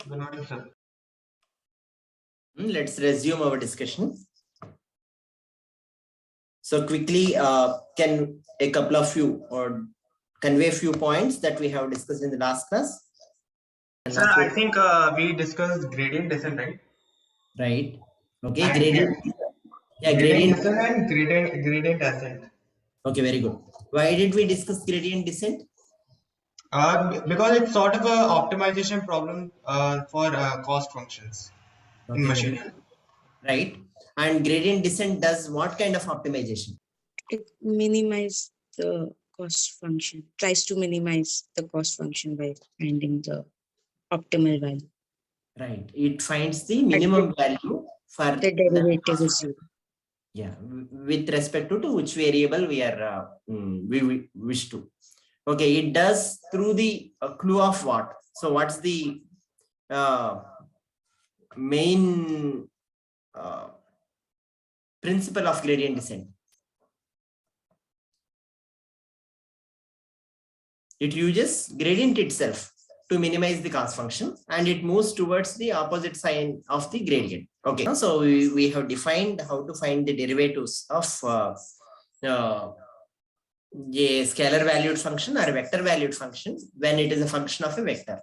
Good morning, sir. Let's resume our discussion. So quickly, can a couple of you or convey a few points that we have discussed in the last class? Sir, I think we discussed gradient descent, right? Right. Okay. And Gradient. Yeah, gradient gradient. descent and gradient ascent. Okay, very good. Why did we discuss gradient descent? Because it's sort of a optimization problem for cost functions in Okay, machine very learning. good. Right. And gradient descent does what kind of optimization? It minimizes the cost function, tries to minimize the cost function by finding the optimal value. Right. It finds the minimum value for the derivative is zero. Yeah, with respect to which variable we are we wish to. Okay, it does through the clue of what? So what's the main principle of gradient descent? It uses gradient itself to minimize the cost function, and it moves towards the opposite sign of the gradient. Okay, so we have defined how to find the derivatives of a scalar valued function or a vector valued function when it is a function of a vector.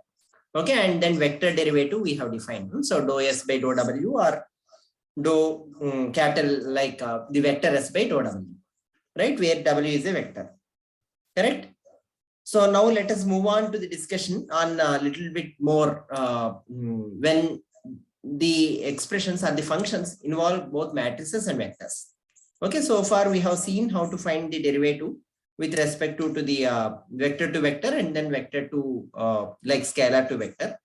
Okay, and then vector derivative we have defined. So dou s by dou w or dou capital like the vector s by dou w, right? Where w is a vector, correct? So now let us move on to the discussion on a little bit more when the expressions or the functions involve both matrices and vectors. Okay, so far we have seen how to find the derivative with respect to the vector to vector and then vector to like scalar to vector.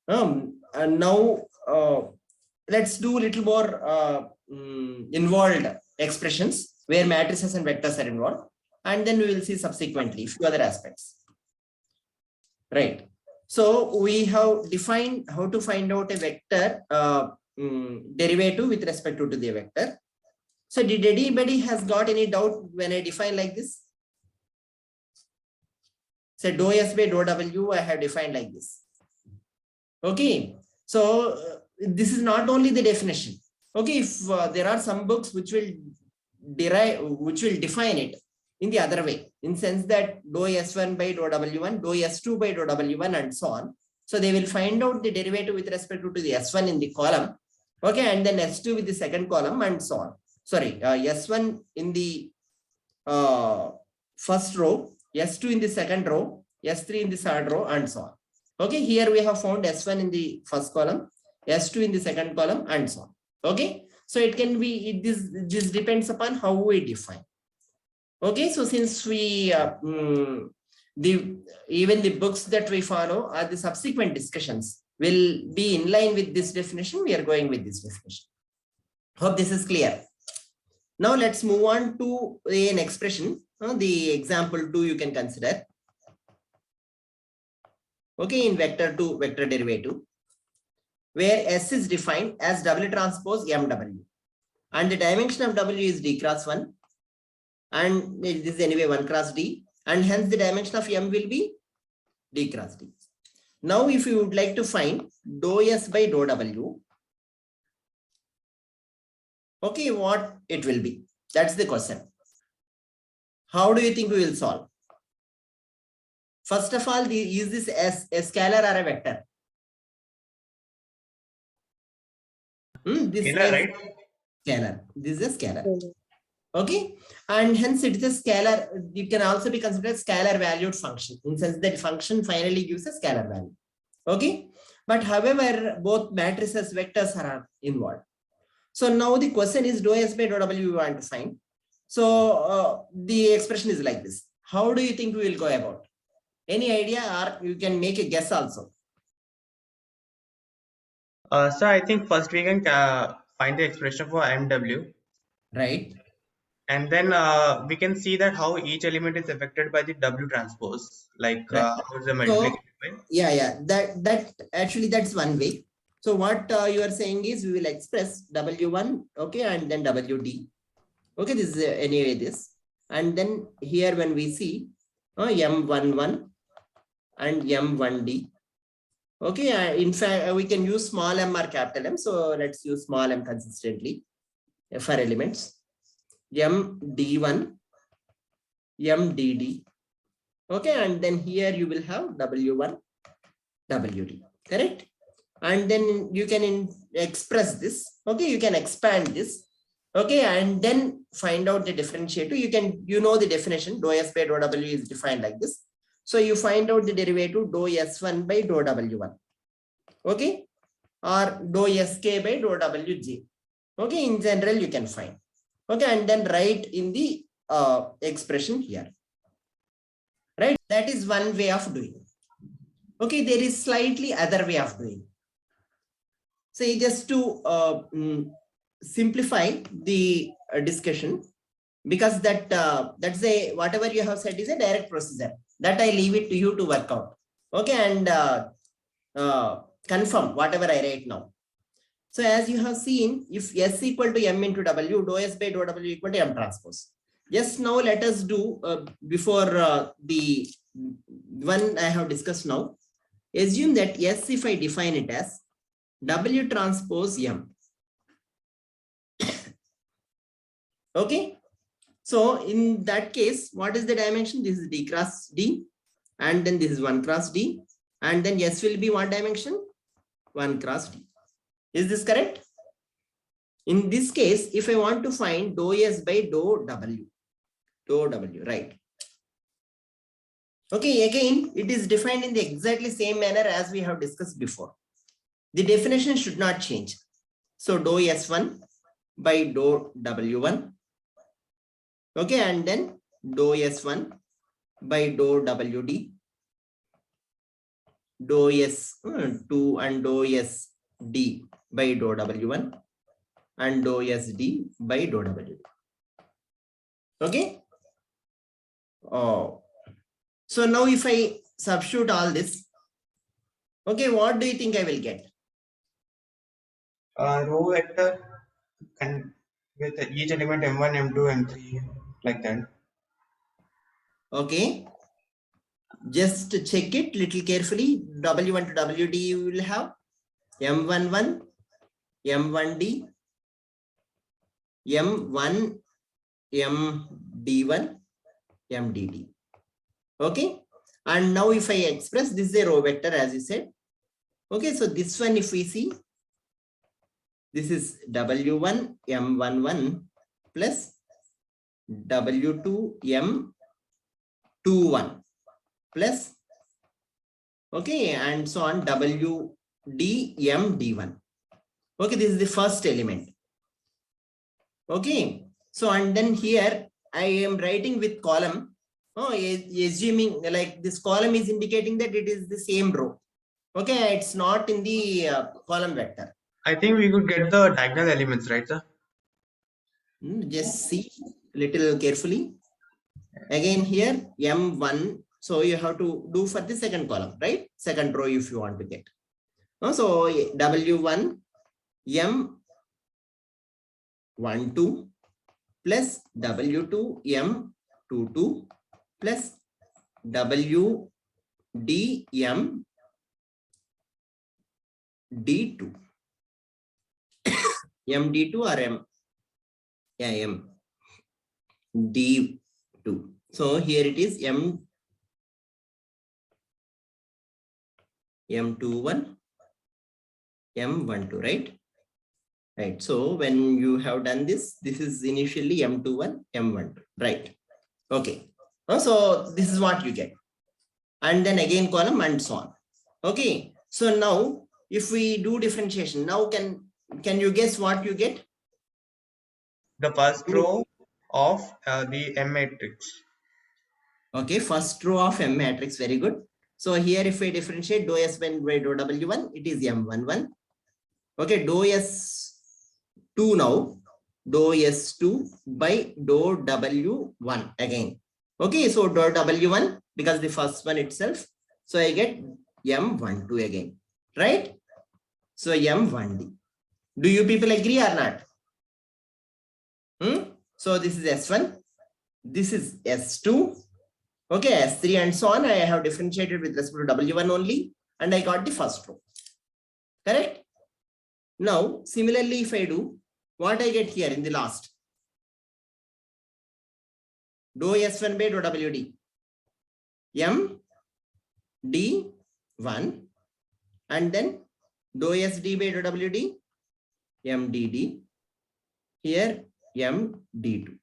And now let's do a little more involved expressions where matrices and vectors are involved, and then we will see subsequently a few other aspects. Right. So we have defined how to find out a vector derivative with respect to the vector. So did anybody has got any doubt when I define like this? So dou s by dou w I have defined like this. Okay. So this is not only the definition. Okay, if there are some books which will define it in the other way, in sense that dou s1 by dou w1, dou s2 by dou w1, and so on. So they will find out the derivative with respect to the s1 in the column. Okay, and then s2 with the second column and so on. Sorry, s1 in the first row, s2 in the second row, s3 in the third row, and so on. Okay, here we have found s1 in the first column, s2 in the second column, and so on. Okay, so it can be this depends upon how we define. Okay, so since we even the books that we follow or the subsequent discussions will be in line with this definition, we are going with this definition. Hope this is clear. Now let's move on to an expression. The example 2 you can consider. Okay, in vector to vector derivative, where S is defined as W transpose MW, and the dimension of W is D cross 1, and this is anyway 1 cross D, and hence the dimension of M will be D cross D. Now, if you would like to find dou S by dou W, okay, what it will be? That's the question. How do you think we will solve? First of all, is this a scalar or a vector? This Scalar, is right? Scalar. This is a scalar. Okay, and hence it is a scalar. You can also be considered scalar valued function, in the sense that function finally gives a scalar value. Okay, but however, both matrices, vectors are involved. So now the question is dou s by dou w we want to find. So the expression is like this. How do you think we will go about? Any idea, or you can make a guess also? So I think first we can find the expression for MW. Right. And then we can see that how each element is affected by the W transpose, like Right. how is the So multiplication. yeah, that actually that's one way. So what you are saying is we will express W1, okay, and then WD. Okay, this is anyway this. And then here when we see M11 and M1D, Okay, in fact, we can use small m or capital M. So let's use small m consistently for elements. M D1, M DD. Okay, and then here you will have W1, WD. Correct? And then you can express this. Okay, you can expand this. Okay, and then find out the differentiator. You know the definition. Dou S by dou W is defined like this. So you find out the derivative dou S1 by dou W1. Okay, or dou SK by dou WJ. Okay, in general you can find. Okay, and then write in the expression here. Right, that is one way of doing. Okay, there is slightly other way of doing. So just to simplify the discussion, because that's a whatever you have said is a direct procedure that I leave it to you to work out. Okay, and confirm whatever I write now. So as you have seen, if S equal to M into W, dou S by dou W equal to M transpose. Just now let us do before the one I have discussed now. Assume that S, if I define it as W transpose M. Okay. So in that case, what is the dimension? This is D cross D, and then this is 1 cross D, and then S will be what dimension? 1 cross D. Is this correct? In this case, if I want to find dou S by dou W, right? Okay, again, it is defined in the exactly same manner as we have discussed before. The definition should not change. So dou S1 by dou W1. Okay, and then dou S1 by dou WD, dou S2 and dou SD by dou W1, and dou SD by dou WD. Okay. Oh, so now if I substitute all this, okay, what do you think I will get? Row vector and with each element M1, M2, M3, like that. Okay, just check it little carefully. W1 to WD you will have M11, M1D, M1, MD1, MDD. Okay, and now if I express this is a row vector as you said. Okay, so this one if we see, this is W1 M11 plus W2 M21 plus, okay, and so on WD MD1. Okay, this is the first element. Okay, so and then here I am writing with column. Oh, assuming like this column is indicating that it is the same row. Okay, it's not in the column vector. I think we could get the diagonal elements, right, sir? Just see little carefully. Again here M1. So you have to do for the second column, right? Second row if you want to get. So W1 M12 plus W2 M22 plus WD MD2. MD2 or MD2. So here it is M21, M12, right? Right. So when you have done this, this is initially M21, M12, right? Okay. So this is what you get. And then again column and so on. Okay. So now if we do differentiation, now can you guess what you get? The first row of the M matrix. Okay, first row of M matrix, very good. So here if we differentiate dou S1 by dou W1, it is M11. Okay, dou S2 now, dou S2 by dou W1 again. Okay, so dou W1 because the first one itself. So I get M12 again, right? So M1D. Do you people agree or not? So this is S1, this is S2, okay, S3 and so on. I have differentiated with respect to W1 only. and I got the first row. Correct? Now, similarly, if I do, what I get here in the last? Dou S1 by dou WD. M D1 and then dou SD by dou WD. MDD. Here MD2.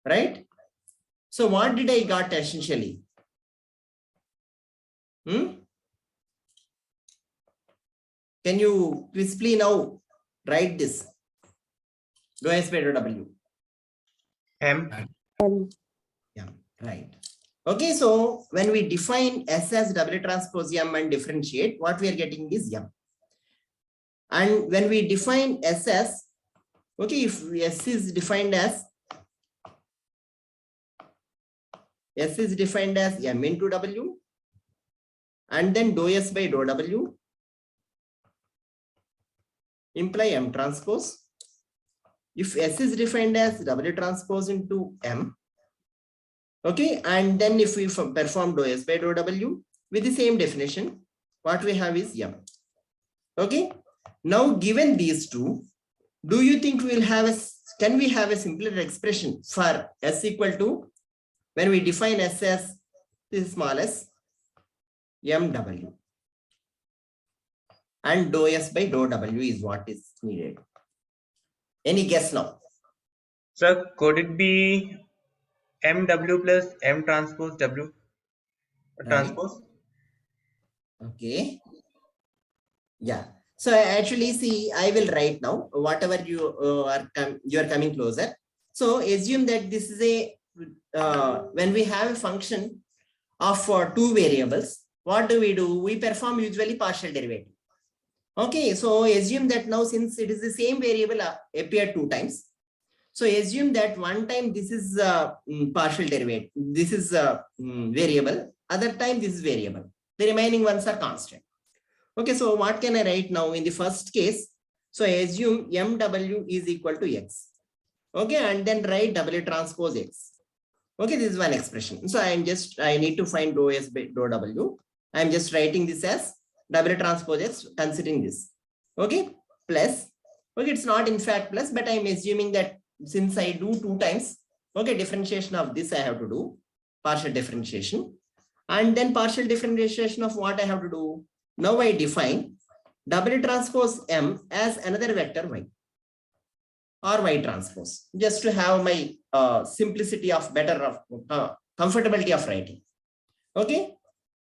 Right? So what did I got essentially? Can you crisply now write this? Dou S by dou W. M. Yeah, right. Okay, so when we define S as W transpose M and differentiate, what we are getting is M. And when we define S as, okay, if S is defined as M into W, and then dou S by dou W imply M transpose. If S is defined as W transpose into M, okay, and then if we perform dou S by dou W with the same definition, what we have is M. Okay, now given these two, do you think we will have can we have a simpler expression for S equal to, when we define S as this small s, MW, and dou S by dou W is what is needed? Any guess now? Sir, could it be MW plus M transpose W transpose? Okay. Yeah. So actually, see, I will write now whatever you are coming closer. So assume that this is a when we have a function of two variables, what do? We perform usually partial derivative. Okay. So assume that now, since it is the same variable appeared two times, so assume that one time this is partial derivative, this is variable, other time this is variable. The remaining ones are constant. Okay, so what can I write now in the first case? So I assume MW is equal to X. Okay, and then write W transpose X. Okay, this is one expression. So I need to find dou S by dou W. I'm just writing this as W transpose X, considering this. Okay, plus, okay, it's not in fact plus, but I'm assuming that since I do two times, okay, differentiation of this I have to do, partial differentiation. And then partial differentiation of what I have to do? Now I define W transpose M as another vector Y or Y transpose, just to have my simplicity of better comfortability of writing. Okay,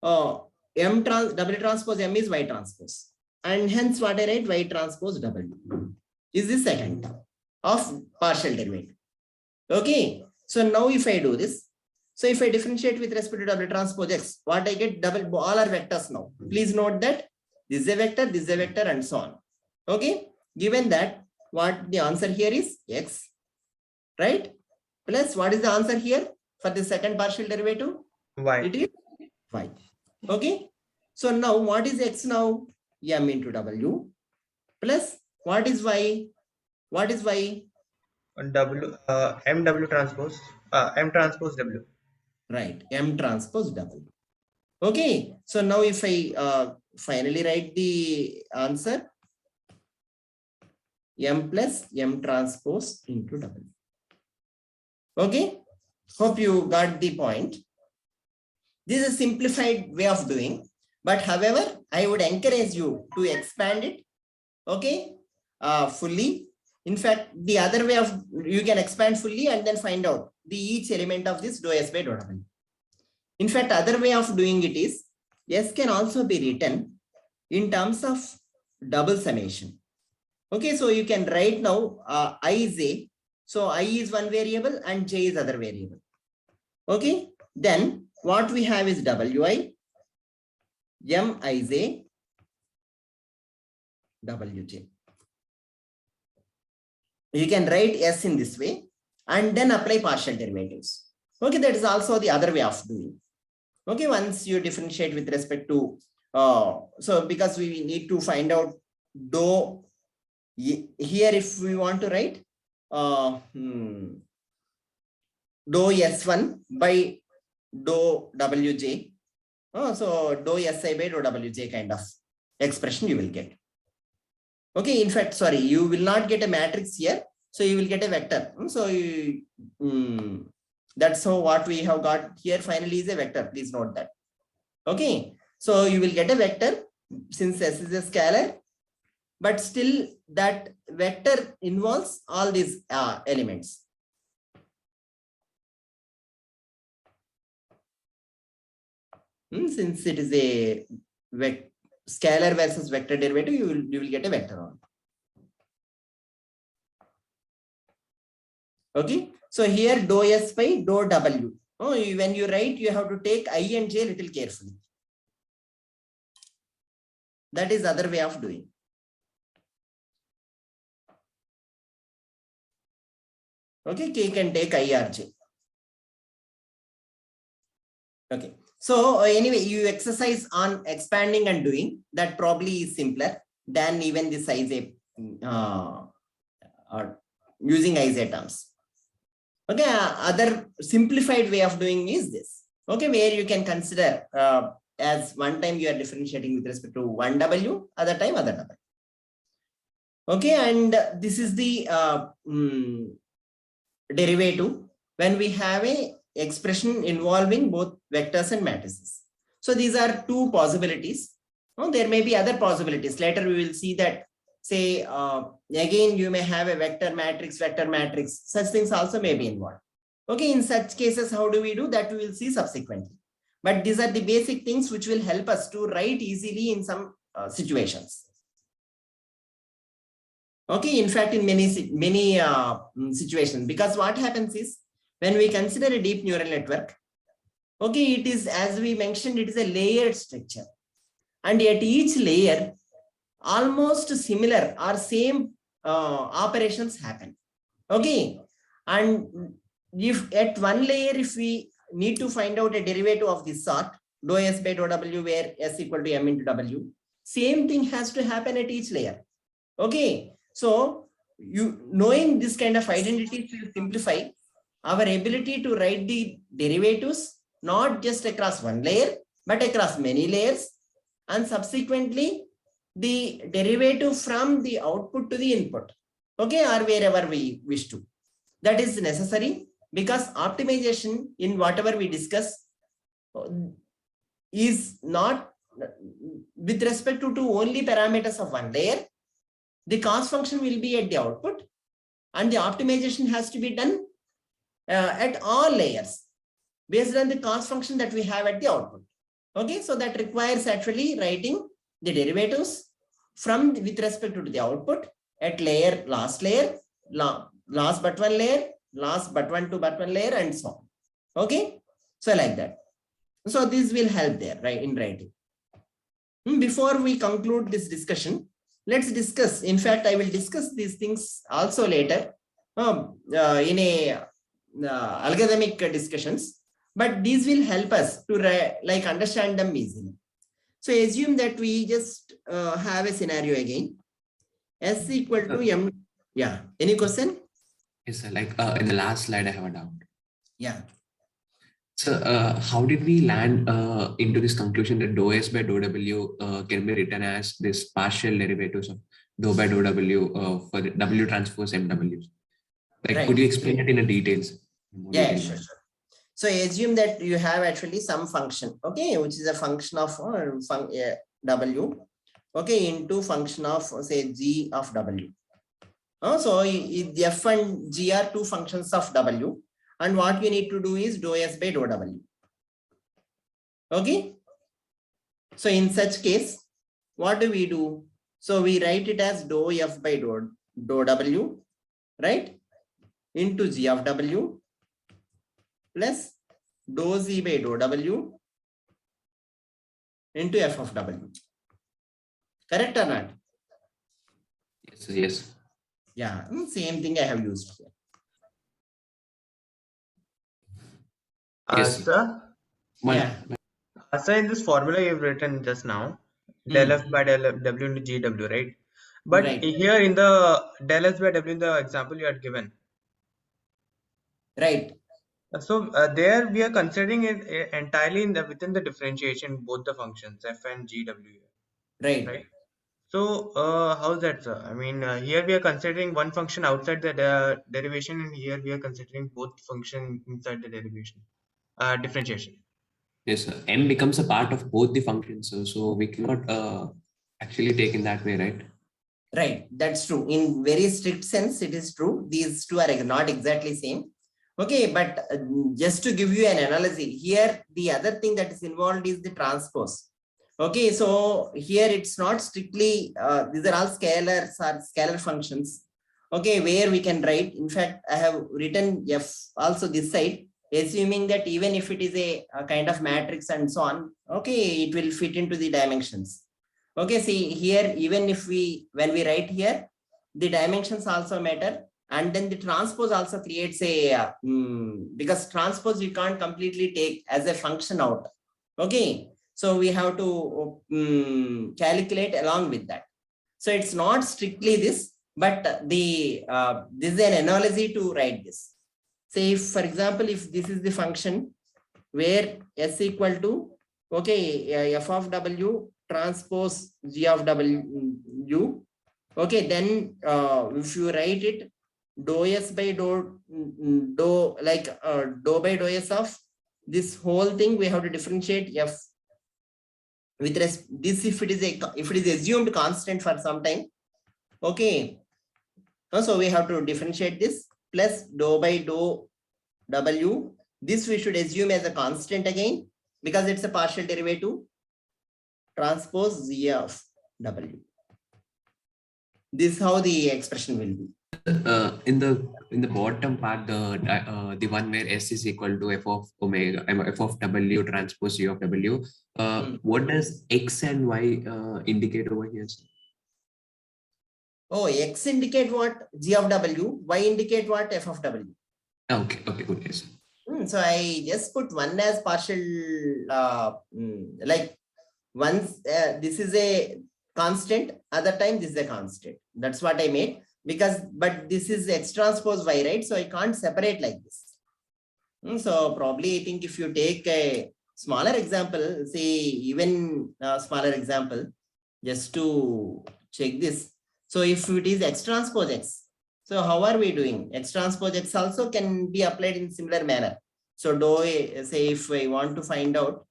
W transpose M is Y transpose, and hence what I write, Y transpose W is the second term of partial derivative. Okay, so now if I do this, so if I differentiate with respect to W transpose X, what I get, all are vectors now. Please note that this is a vector, this is a vector, and so on. Okay, given that, what the answer here is X, right? Plus, what is the answer here for the second partial derivative? Y. It is Y. Okay, so now what is X now? M into W plus what is Y? What is Y? W MW transpose M transpose W. Right, M transpose W. Okay, so now if I finally write the answer, M plus M transpose into W. Okay, hope you got the point. This is a simplified way of doing, but however, I would encourage you to expand it, okay, fully. In fact, the other way of, you can expand fully and then find out each element of this dou S by dou W. In fact, other way of doing it is, S can also be written in terms of double summation. Okay, so you can write now I is A. So I is one variable and J is other variable. Okay, then what we have is Wi, Mij, Wj. You can write S in this way and then apply partial derivatives. Okay, that is also the other way of doing. Okay, once you differentiate with respect to, so because we need to find out dou, here if we want to write dou S1 by dou Wj, So dou Si by dou Wj kind of expression you will get. Okay, in fact, sorry, you will not get a matrix here. So you will get a vector. So that's how what we have got here finally is a vector. Please note that. Okay, so you will get a vector since S is a scalar, but still that vector involves all these elements. Since it is a scalar versus vector derivative, you will get a vector on. Okay, so here dou S by dou W. When you write, you have to take I and J little carefully. That is other way of doing. Okay, K can take I or J. Okay, so anyway, you exercise on expanding and doing. That probably is simpler than even the size or using IJ terms. Okay, other simplified way of doing is this. Okay, where you can consider as one time you are differentiating with respect to 1W, other time other W. Okay, and this is the derivative when we have a expression involving both vectors and matrices. So these are two possibilities. There may be other possibilities. Later we will see that, say, again, you may have a vector matrix. Such things also may be involved. Okay, in such cases, how do we do that? We will see subsequently. But these are the basic things which will help us to write easily in some situations. Okay, in fact, in many situations, because what happens is when we consider a deep neural network, okay, it is, as we mentioned, it is a layered structure, and at each layer, almost similar or same operations happen. Okay, and if at one layer, if we need to find out a derivative of this sort, dou S by dou W, where S equal to M into W, same thing has to happen at each layer. Okay, so you knowing this kind of identities will simplify our ability to write the derivatives, not just across one layer, but across many layers, and subsequently the derivative from the output to the input, okay, or wherever we wish to. That is necessary because optimization in whatever we discuss is not with respect to only parameters of one layer. The cost function will be at the output, and the optimization has to be done at all layers based on the cost function that we have at the output. Okay, so that requires actually writing the derivatives from with respect to the output at layer, last layer, last but one layer, last but one to but one layer, and so on. Okay, so like that. So this will help there, right, in writing. Before we conclude this discussion, let's discuss. In fact, I will discuss these things also later in a algorithmic discussions, but these will help us to like understand them easily. So assume that we just have a scenario again. S equal to M. Yeah. Any question? Yes, sir. Like in the last slide, I have a doubt. Yeah. So how did we land into this conclusion that dou S by dou W can be written as this partial derivatives of dou by dou W for the W transpose MW? Like, Right. could you explain it in a details? Yeah, sure. So assume that you have actually some function, okay, which is a function of W, okay, into function of, say, G of W. So F and G are two functions of W, and what you need to do is dou S by dou W. Okay. So in such case, what do we do? So we write it as dou F by dou W, right, into G of W plus dou Z by dou W into F of W. Correct or not? Yes, yes. Yeah, same thing I have used here. Yes. Sir, Yeah. sir, in this formula you've written just now, del F by del W into GW, right? But Right. here in the del S by W in the example you had given. Right. So there we are considering it entirely within the differentiation, both the functions f and g w, Right. right? So how's that, sir? I mean, here we are considering one function outside the derivation, and here we are considering both function inside the derivation, differentiation. Yes, sir. M becomes a part of both the functions, so we cannot actually take in that way, right? Right, that's true. In very strict sense, it is true. These two are not exactly same. Okay, but just to give you an analogy, here the other thing that is involved is the transpose. Okay, so here it's not strictly, these are all scalars or scalar functions. Okay, where we can write, in fact, I have written F also this side, assuming that even if it is a kind of matrix and so on, okay, it will fit into the dimensions. Okay, see here, even if when we write here, the dimensions also matter. And then the transpose also creates a, because transpose you can't completely take as a function out. Okay, so we have to calculate along with that. So it's not strictly this, but this is an analogy to write this. Say, if, for example, if this is the function where s equal to, okay, f of w transpose g of w, okay, then if you write it dou s by dou like dou by dou s of this whole thing, we have to differentiate f with this if it is assumed constant for some time. Okay, so we have to differentiate this plus dou by dou w. This we should assume as a constant again because it's a partial derivative, transpose z of w. This is how the expression will be. In the bottom part, the one where s is equal to f of omega, f of w transpose g of w. What does x and y indicate over here? Oh, x indicate what? G of w. Y indicate what? F of w. Okay, okay, good. Yes. So I just put one as partial, like once this is a constant, other time this is a constant. That's what I made, because but this is x transpose y, right? So I can't separate like this. So probably I think if you take a smaller example, say even a smaller example, just to check this. So if it is x transpose x, so how are we doing? X transpose x also can be applied in similar manner. So say if I want to find out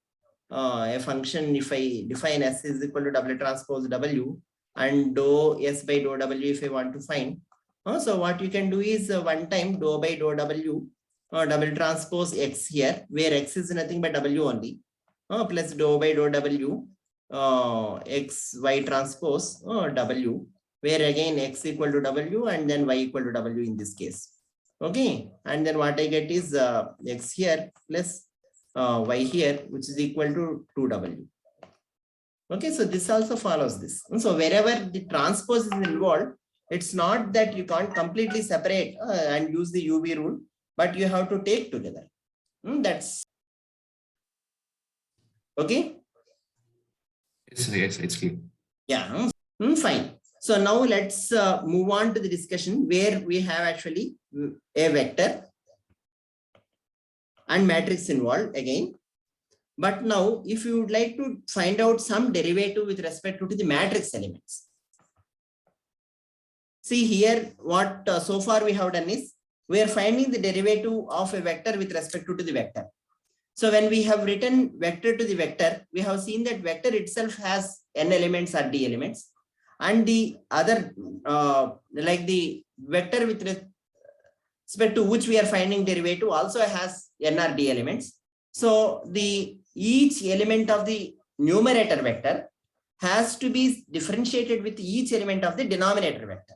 a function, if I define s is equal to w transpose w and dou s by dou w if I want to find. So what you can do is one time dou by dou w w transpose x here, where x is nothing but w only, plus dou by dou w x y transpose w, where again x equal to w and then y equal to w in this case. Okay, and then what I get is x here plus y here, which is equal to 2w. Okay, so this also follows this. And so wherever the transpose is involved, it's not that you can't completely separate and use the UV rule, but you have to take together. That's okay. Yes, it's clear. Yeah, fine. So now let's move on to the discussion where we have actually a vector and matrix involved again. But now if you would like to find out some derivative with respect to the matrix elements. See here what so far we have done is we are finding the derivative of a vector with respect to the vector. So when we have written vector to the vector, we have seen that vector itself has n elements or d elements, and the other like the vector with respect to which we are finding derivative also has n or d elements. So the each element of the numerator vector has to be differentiated with each element of the denominator vector.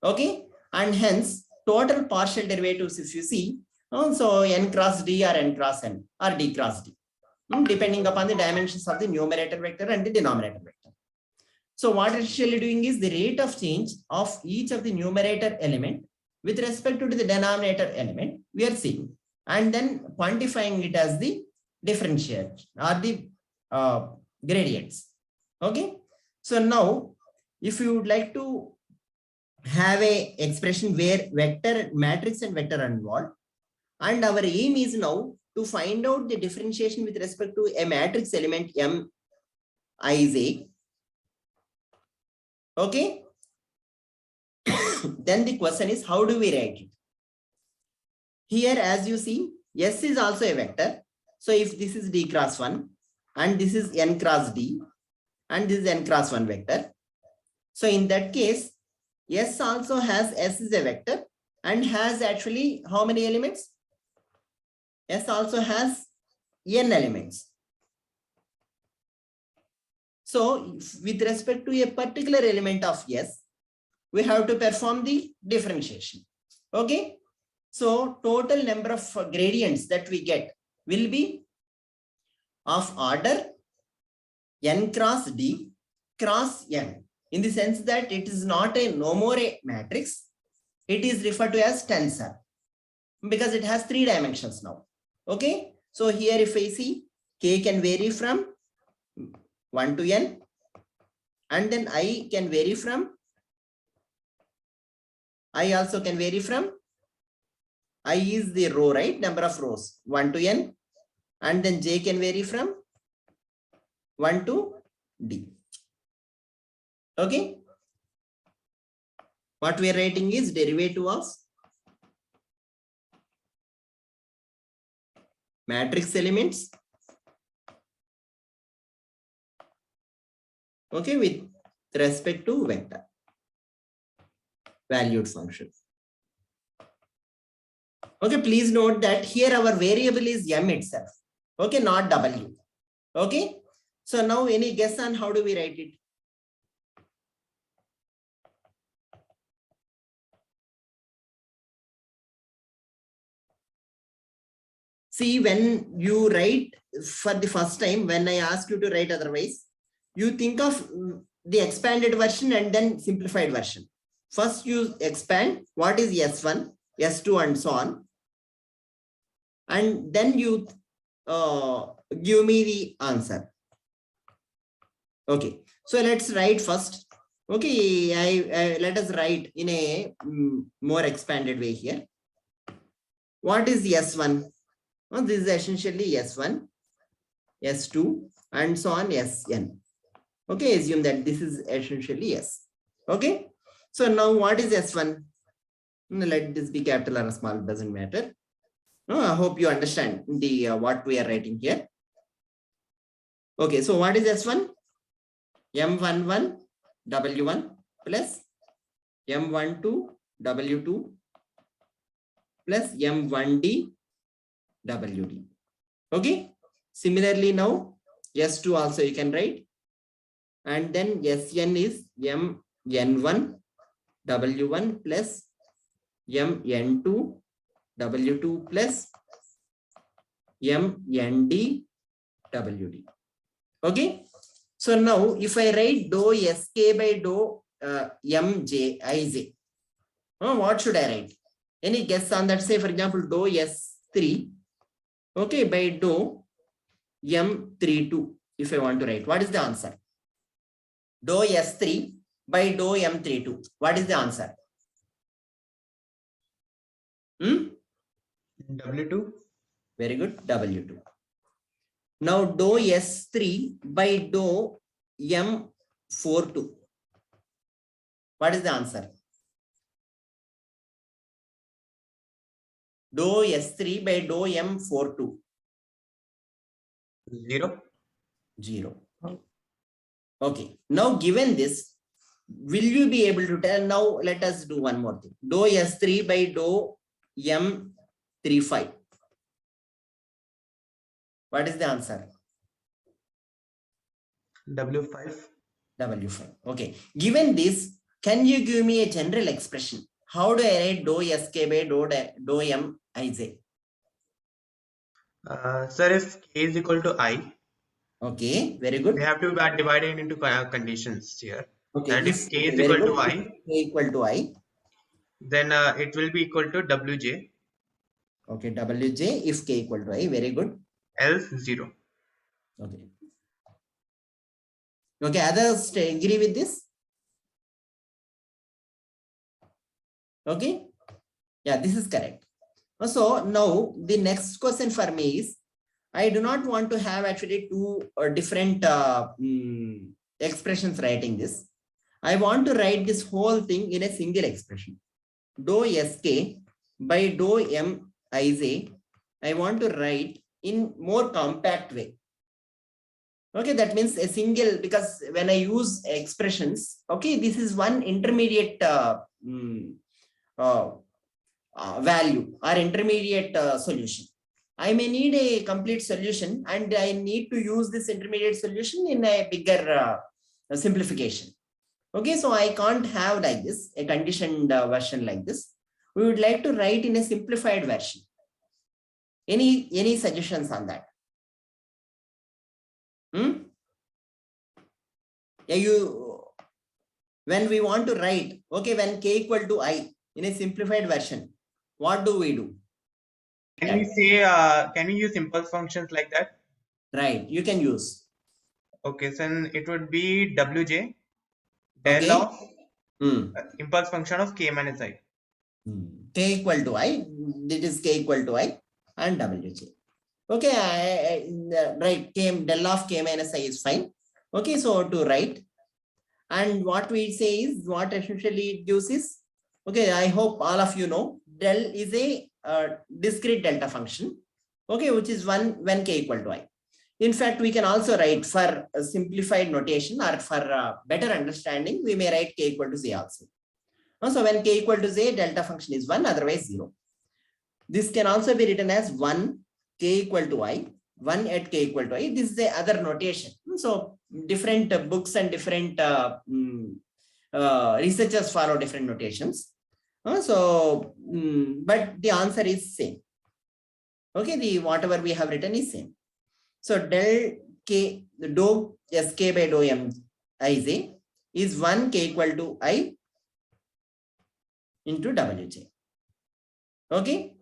Okay, and hence total partial derivatives, if you see, so n cross d or n cross n or d cross d, depending upon the dimensions of the numerator vector and the denominator vector. So what it's actually doing is the rate of change of each of the numerator element with respect to the denominator element we are seeing, and then quantifying it as the differential or the gradients. Okay, so now if you would like to have a expression where vector, matrix and vector are involved, And our aim is now to find out the differentiation with respect to a matrix element M Ij. Okay. Then the question is, how do we write it? Here, as you see, S is also a vector. So if this is D cross 1 and this is N cross D and this is N cross 1 vector. So in that case, S also has S is a vector and has actually how many elements? S also has N elements. So with respect to a particular element of S, we have to perform the differentiation. Okay. So total number of gradients that we get will be of order N cross D cross N, in the sense that it is not a no more a matrix. It is referred to as tensor because it has 3 dimensions now. Okay. So here if I see, K can vary from 1 to N, and then I can vary from, I also can vary from, I is the row, right? Number of rows, 1 to N, and then J can vary from 1 to D. Okay. What we are writing is derivative of matrix elements. Okay, with respect to vector valued function. Okay, please note that here our variable is M itself. Okay, not W. Okay, so now any guess on how do we write it? See, when you write for the first time, when I ask you to write otherwise, you think of the expanded version and then simplified version. First, you expand what is S1, S2, and so on. And then you give me the answer. Okay, so let's write first. Okay, let us write in a more expanded way here. What is S1? Well, this is essentially S1, S2, and so on, Sn. Okay, assume that this is essentially S. Okay, so now what is S1? Let this be capital or small, doesn't matter. I hope you understand the what we are writing here. Okay, so what is S1? M11 W1 plus M12 W2 plus M1D WD. Okay, similarly now S2 also you can write, and then Sn is Mn1 W1 plus Mn2 W2 plus Mnd WD. Okay, so now if I write dou Sk by dou Mj, what should I write? Any guess on that? Say for example dou S3, okay, by dou M32. If I want to write, what is the answer? Dou S3 by dou M32. What is the answer? W2. Very good, W2. Now dou S3 by dou M42. What is the answer? Dou S3 by dou M42. 0. 0. Okay. Now given this, will you be able to tell? Now let us do one more thing. Dou S3 by dou M35. What is the answer? W5. W5. Okay. Given this, can you give me a general expression? How do I write dou Sk by dou Mij? Sir, if K is equal to I, Okay, very good. we have to divide it into conditions here. Okay, And if K is very equal good. to I, K equal to I. then it will be equal to Wj, Okay, Wj if K equal to I. Very good. else 0. Okay. Okay, others agree with this? Okay. Yeah, this is correct. So now the next question for me is, I do not want to have actually two different expressions writing this. I want to write this whole thing in a single expression. Dou sk by dou mij, I want to write in more compact way. Okay, that means a single, because when I use expressions, okay, this is one intermediate value or intermediate solution. I may need a complete solution and I need to use this intermediate solution in a bigger simplification. Okay, so I can't have like this, a conditioned version like this. We would like to write in a simplified version. Any suggestions on that? Yeah, when we want to write, okay, when k equal to I in a simplified version, what do we do? Can we say, can we use impulse functions like that? Right, you can use. Okay, so then it would be wj del Okay. of impulse function of k minus I. K equal to I, it is k equal to I and wj. Okay, right, del of k minus I is fine. Okay, so to write, and what we say is, what essentially it gives is, okay, I hope all of you know, del is a discrete delta function, okay, which is one when k equal to I. In fact, we can also write for a simplified notation, or for better understanding, we may write k equal to z also. So when k equal to z, delta function is 1, otherwise 0. This can also be written as 1 k equal to I, 1 at k equal to I. This is the other notation. So different books and different researchers follow different notations. But the answer is same. Okay, the whatever we have written is same. So del k, the dou sk by dou mij is 1 k equal to I into wj. Okay,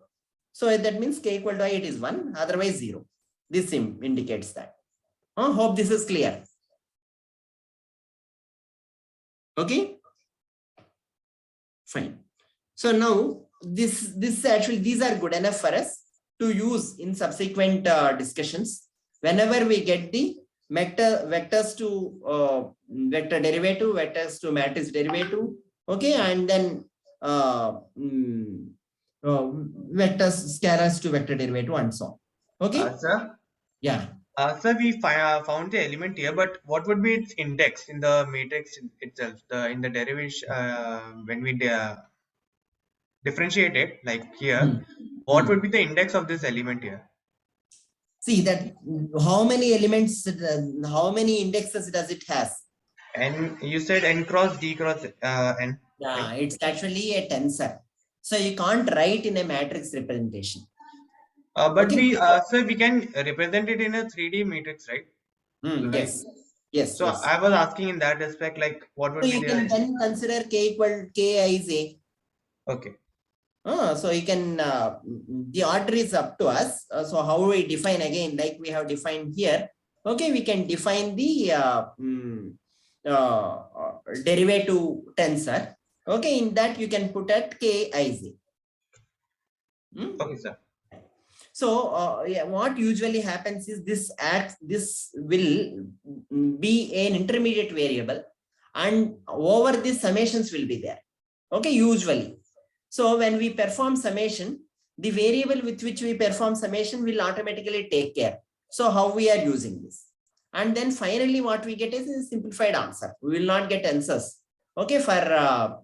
so that means k equal to I, it is 1, otherwise 0. This indicates that. Hope this is clear. Okay, fine. So now this actually, these are good enough for us to use in subsequent discussions. Whenever we get the vectors to vector derivative, vectors to matrix derivative, okay, and then vectors, scalars to vector derivative, and so on. Okay. Sir? Yeah. Sir, we found the element here, but what would be its index in the matrix itself? In the derivation, when we differentiate it, like here, what would be the index of this element here? See that how many elements, how many indexes does it has? And you said n cross d cross n. Yeah, right? it's actually a tensor. So you can't write in a matrix representation. But okay. sir, we can represent it in a 3D matrix, right? Yes. Yes. So yes. I was asking in that aspect, like what would So be you can then consider k equal k I. Okay. So you can, the order is up to us. So how we define again, like we have defined here. Okay, we can define the derivative tensor. Okay, in that you can put at Kij. Okay, sir. So yeah, what usually happens is this will be an intermediate variable, and over this summations will be there. Okay, usually. So when we perform summation, the variable with which we perform summation will automatically take care. So how we are using this. And then finally what we get is a simplified answer. We will not get answers. Okay, for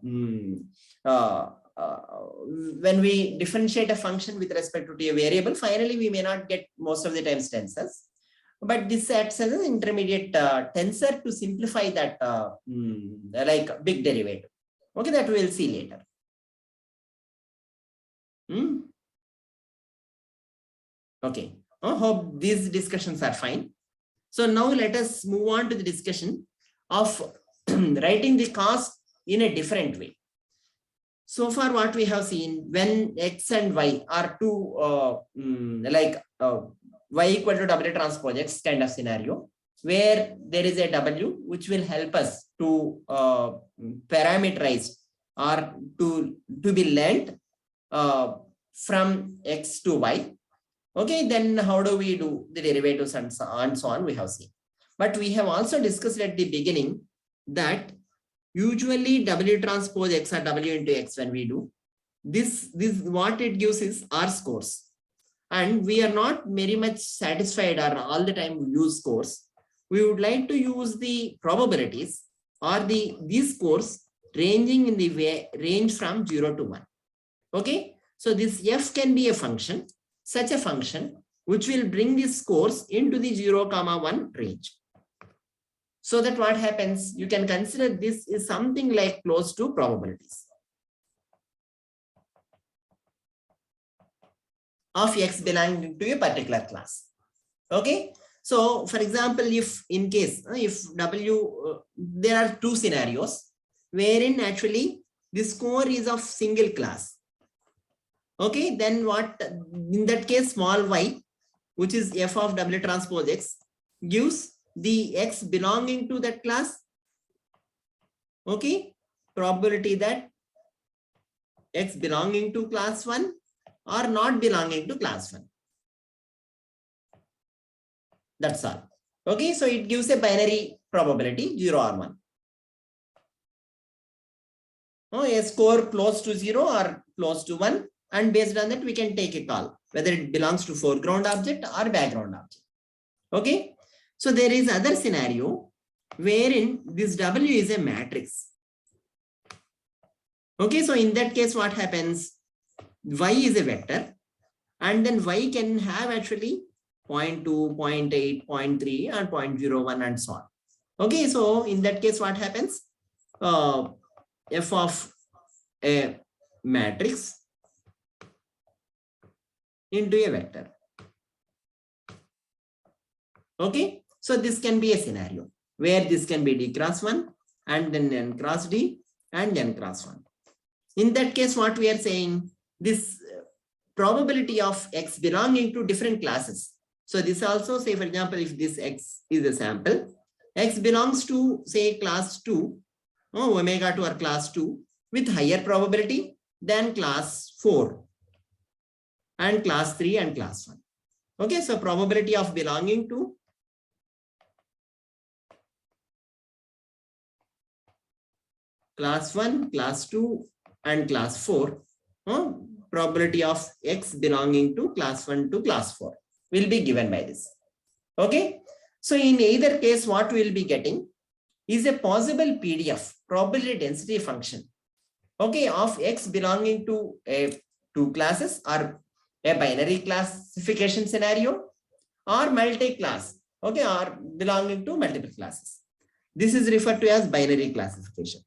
when we differentiate a function with respect to a variable, finally we may not get most of the times tensors. But this acts as an intermediate tensor to simplify that like big derivative. Okay, that we will see later. Okay, I hope these discussions are fine. So now let us move on to the discussion of writing the cost in a different way. So far what we have seen, when x and y are two y equal to w transpose x kind of scenario, where there is a w which will help us to parameterize or to be learned from x to y. Okay, then how do we do the derivatives and so on we have seen. But we have also discussed at the beginning that usually W transpose X or W into X when we do, this what it gives is R scores. And we are not very much satisfied or all the time we use scores. We would like to use the probabilities or these scores ranging in the range from 0 to 1. Okay, so this F can be a function, such a function which will bring these scores into the 0, 1 range. So that what happens, you can consider this is something like close to probabilities of X belonging to a particular class. Okay, so for example, if in case if W, there are two scenarios wherein actually the score is of single class. Okay, then what, in that case, small y, which is F of W transpose X, gives the X belonging to that class. Okay, probability that X belonging to class 1 or not belonging to class 1. That's all. Okay, so it gives a binary probability 0 or 1. Oh, a score close to 0 or close to 1, and based on that we can take a call whether it belongs to foreground object or background object. Okay, so there is other scenario wherein this W is a matrix. Okay, so in that case what happens, Y is a vector and then Y can have actually 0.2, 0.8, 0.3 and 0.01 and so on. Okay, so in that case what happens, F of a matrix into a vector. Okay, so this can be a scenario where this can be D cross 1 and then N cross D and N cross 1. In that case, what we are saying, this probability of X belonging to different classes. So this also, say for example, if this X is a sample, X belongs to say class 2, omega 2 or class 2 with higher probability than class 4 and class 3 and class 1. Okay, so probability of belonging to class 1, class 2 and class 4, probability of X belonging to class 1 to class 4 will be given by this. Okay, so in either case what we will be getting is a possible PDF, probability density function, okay, of X belonging to two classes or a binary classification scenario or multi-class, okay, or belonging to multiple classes. This is referred to as binary classification.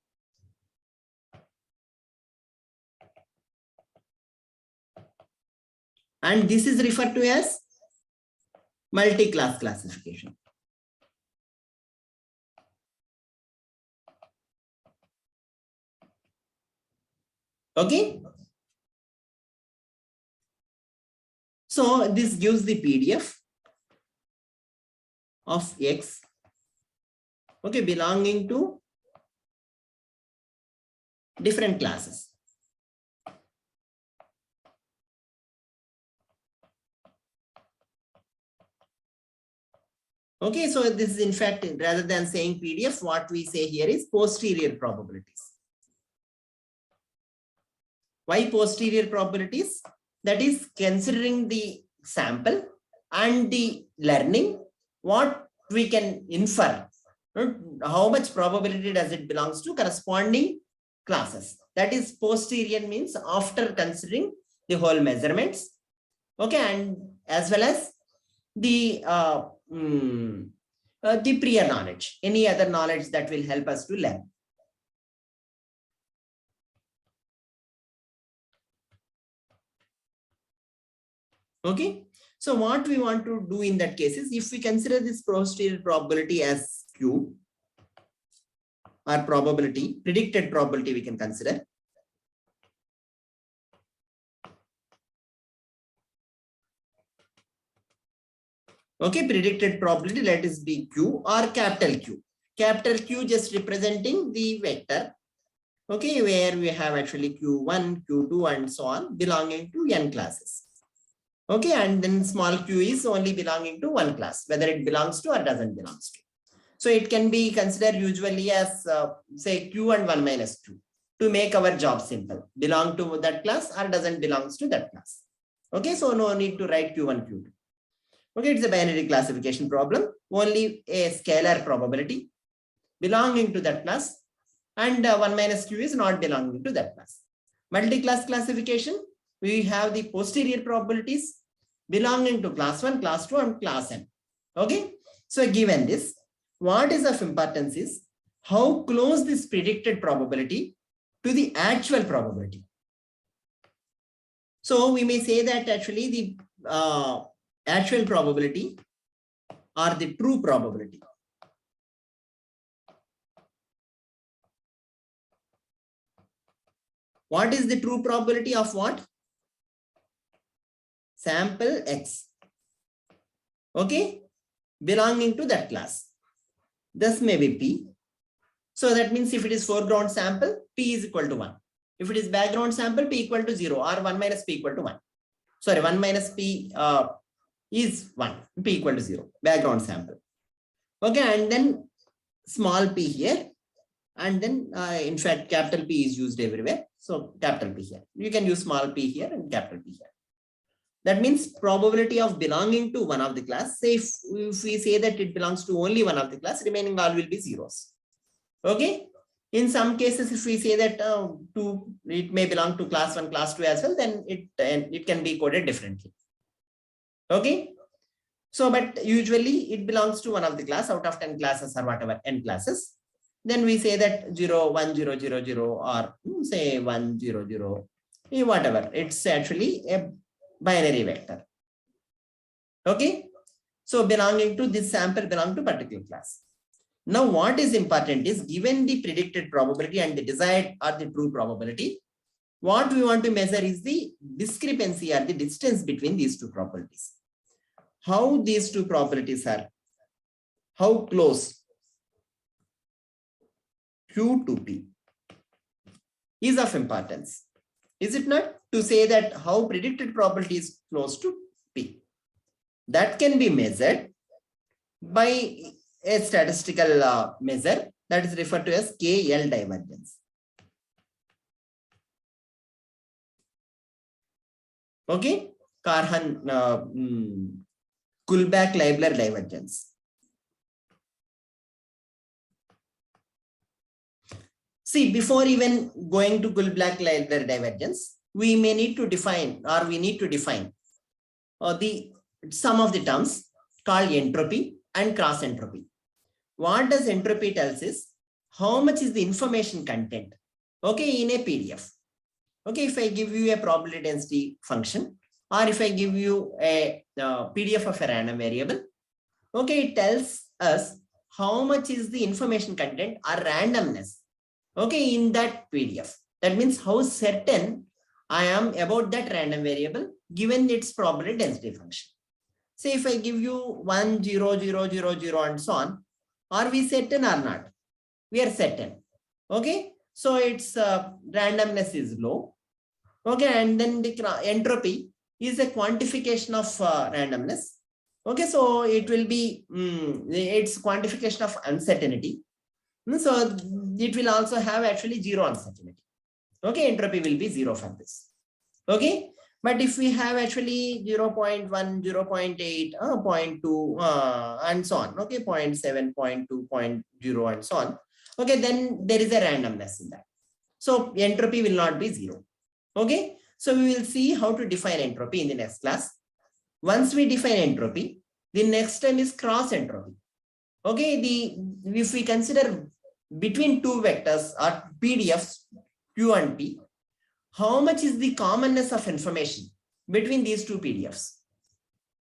And this is referred to as multi-class classification. Okay. So this gives the PDF of X, okay, belonging to different classes. Okay, so this is in fact, rather than saying PDF, what we say here is posterior probabilities. Why posterior probabilities? That is considering the sample and the learning, what we can infer, how much probability does it belongs to corresponding classes. That is posterior means after considering the whole measurements, okay, and as well as the prior knowledge, any other knowledge that will help us to learn. Okay, so what we want to do in that case is, if we consider this posterior probability as Q, or probability, predicted probability we can consider. Okay, predicted probability, let us be Q or capital Q. Capital Q just representing the vector Okay, where we have actually Q1, Q2, and so on belonging to n classes. Okay, and then small q is only belonging to one class, whether it belongs to or doesn't belongs to. So it can be considered usually as say q and 1 minus 2 to make our job simple. Belong to that class or doesn't belongs to that class. Okay, so no need to write q1, q2. Okay, it's a binary classification problem. Only a scalar probability belonging to that class and 1 minus q is not belonging to that class. Multi-class classification, we have the posterior probabilities belonging to class 1, class 2, and class n. Okay, so given this, what is of importance is how close this predicted probability to the actual probability. So we may say that actually the actual probability or the true probability. What is the true probability of what? Sample X. Okay, belonging to that class. This may be P. So that means if it is foreground sample, P is equal to 1. If it is background sample, P equal to 0 or 1 minus P equal to 1. Sorry, 1 minus P is 1, P equal to 0, background sample. Okay, and then small p here. And then in fact, capital P is used everywhere. So capital P here. You can use small p here and capital P here. That means probability of belonging to one of the class. Say if we say that it belongs to only one of the class, remaining all will be zeros. Okay. In some cases, if we say that it may belong to class 1, class 2 as well, then it can be coded differently. Okay. So, but usually it belongs to one of the class out of 10 classes or whatever n classes. Then we say that 0, 1, 0, 0, 0 or say 1, 0, 0, whatever. It's actually a binary vector. Okay. So belonging to this sample belong to particular class. Now what is important is given the predicted probability and the desired or the true probability, what we want to measure is the discrepancy or the distance between these two probabilities. How these two probabilities are, how close Q to P is of importance. Is it not? To say that how predicted probability is close to P. That can be measured by a statistical measure that is referred to as KL divergence. Okay, Kullback-Leibler divergence. See, before even going to Kullback-Leibler divergence, we may need to define, or we need to define some of the terms called entropy and cross-entropy. What does entropy tells is how much is the information content, okay, in a PDF. Okay, if I give you a probability density function, or if I give you a PDF of a random variable, okay, it tells us how much is the information content or randomness, okay, in that PDF. That means how certain I am about that random variable given its probability density function. Say if I give you 1, 0, 0, 0, 0 and so on, are we certain or not? We are certain. Okay, so its randomness is low. Okay, and then the entropy is a quantification of randomness. Okay, so it will be its quantification of uncertainty. So it will also have actually zero uncertainty. Okay, entropy will be 0 for this. Okay, but if we have actually 0.1, 0.8, 0.2 and so on, okay, 0.7, 0.2, 0.0 and so on, okay, then there is a randomness in that. So entropy will not be 0. Okay, so we will see how to define entropy in the next class. Once we define entropy, the next time is cross entropy. Okay, if we consider between two vectors or PDFs, Q and P, how much is the commonness of information between these two PDFs?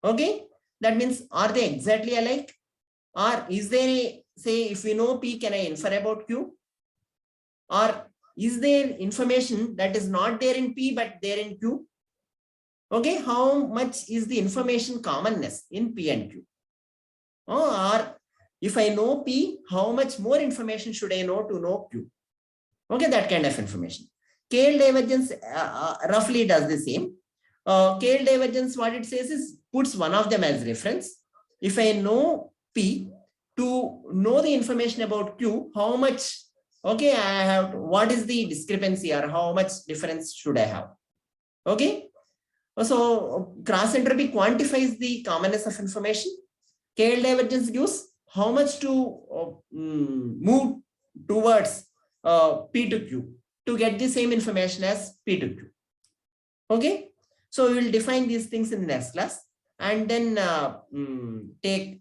Okay, that means are they exactly alike? Or is there a, say if we know P, can I infer about Q? Or is there information that is not there in P but there in Q? Okay, how much is the information commonness in P and Q? Or if I know P, how much more information should I know to know Q? Okay, that kind of information. KL divergence roughly does the same. KL divergence, what it says is puts one of them as reference. If I know P, to know the information about Q, how much, okay, I have, what is the discrepancy or how much difference should I have? Okay. So cross entropy quantifies the commonness of information. KL divergence gives how much to move towards P to Q to get the same information as P to Q. Okay. So we will define these things in the next class and then take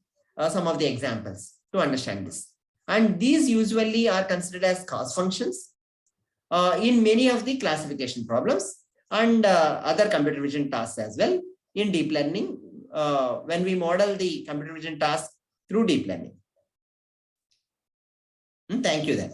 some of the examples to understand this. And these usually are considered as cost functions in many of the classification problems and other computer vision tasks as well in deep learning when we model the computer vision task through deep learning. Thank you then.